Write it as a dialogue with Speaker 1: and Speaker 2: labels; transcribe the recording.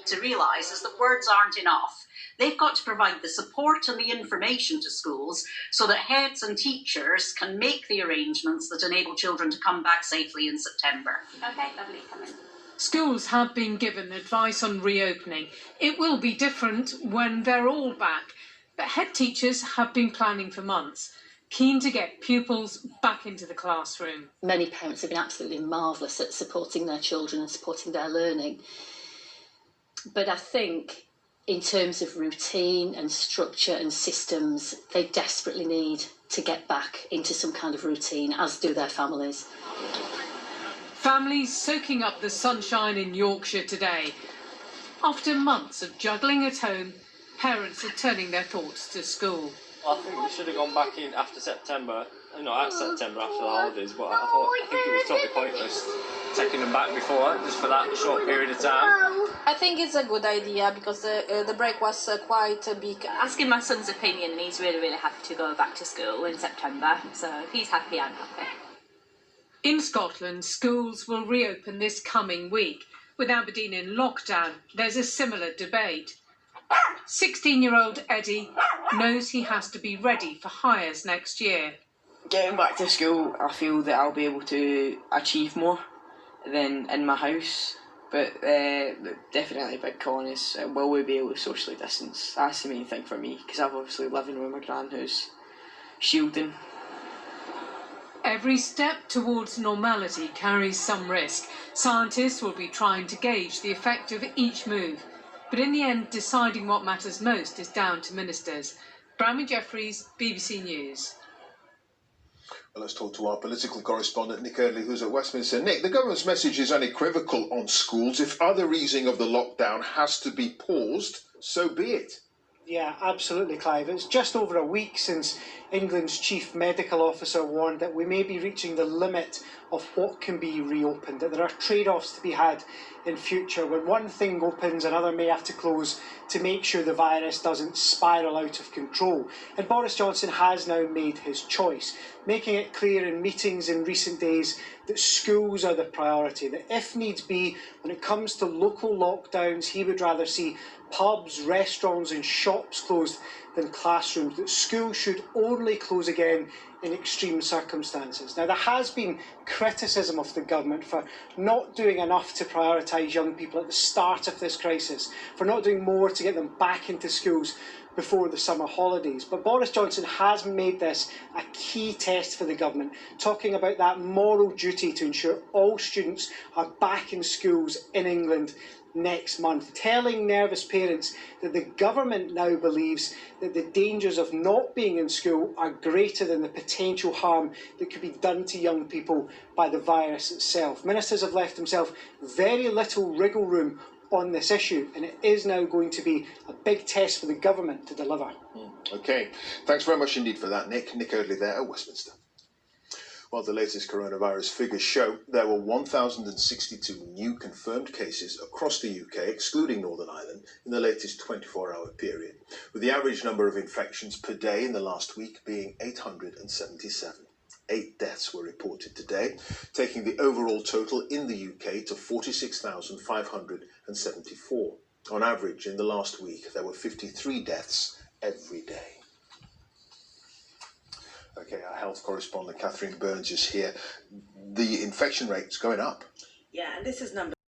Speaker 1: to realise is that words aren't enough. They've got to provide the support and the information to schools so that heads and teachers can make the arrangements that enable children to come back safely in September.
Speaker 2: Okay, lovely, come in.
Speaker 3: Schools have been given advice on reopening. It will be different when they're all back, but head teachers have been planning for months, keen to get pupils back into the classroom.
Speaker 4: Many parents have been absolutely marvellous at supporting their children and supporting their learning. But I think in terms of routine and structure and systems, they desperately need to get back into some kind of routine, as do their families.
Speaker 3: Families soaking up the sunshine in Yorkshire today. After months of juggling at home, parents are turning their thoughts to school.
Speaker 5: I think we should have gone back in after September, at September after the holidays, but I think it was totally pointless taking them back before, just for that short period of time.
Speaker 6: I think it's a good idea because the break was quite big.
Speaker 2: Asking my son's opinion, and he's really, really happy to go back to school in September, so if he's happy, I'm happy.
Speaker 3: In Scotland, schools will reopen this coming week. With Aberdeen in lockdown, there's a similar debate. 16-year-old Eddie knows he has to be ready for Highers next year.
Speaker 7: Getting back to school, I feel that I'll be able to achieve more than in my house. But definitely a big con is, will we be able to socially distance? That's the main thing for me, because I'm obviously living with my gran who's shielding.
Speaker 3: Every step towards normality carries some risk. Scientists will be trying to gauge the effect of each move. But in the end, deciding what matters most is down to ministers. Brammy Jeffries, BBC News.
Speaker 8: Well, let's talk to our political correspondent, Nick Eardley, who's at Westminster. Nick, the government's message is unequivocal on schools. If other easing of the lockdown has to be paused, so be it.
Speaker 9: Yeah, absolutely, Clive. It's just over a week since England's chief medical officer warned that we may be reaching the limit of what can be reopened, that there are trade-offs to be had in future. When one thing opens, another may have to close to make sure the virus doesn't spiral out of control. And Boris Johnson has now made his choice, making it clear in meetings in recent days that schools are the priority, that if needs be, when it comes to local lockdowns, he would rather see pubs, restaurants and shops closed than classrooms, that schools should only close again in extreme circumstances. Now, there has been criticism of the government for not doing enough to prioritise young people at the start of this crisis, for not doing more to get them back into schools before the summer holidays. But Boris Johnson has made this a key test for the government, talking about that moral duty to ensure all students are back in schools in England next month, telling nervous parents that the government now believes that the dangers of not being in school are greater than the potential harm that could be done to young people by the virus itself. Ministers have left themselves very little wriggle room on this issue, and it is now going to be a big test for the government to deliver.
Speaker 8: OK, thanks very much indeed for that, Nick. Nick Eardley there at Westminster. Well, the latest coronavirus figures show there were 1,062 new confirmed cases across the UK, excluding Northern Ireland, in the latest 24-hour period, with the average number of infections per day in the last week being 877. 8 deaths were reported today, taking the overall total in the UK to 46,574. On average, in the last week, there were 53 deaths every day. OK, our health correspondent Catherine Burns is here. The infection rate's going up.
Speaker 10: Yeah, and this is number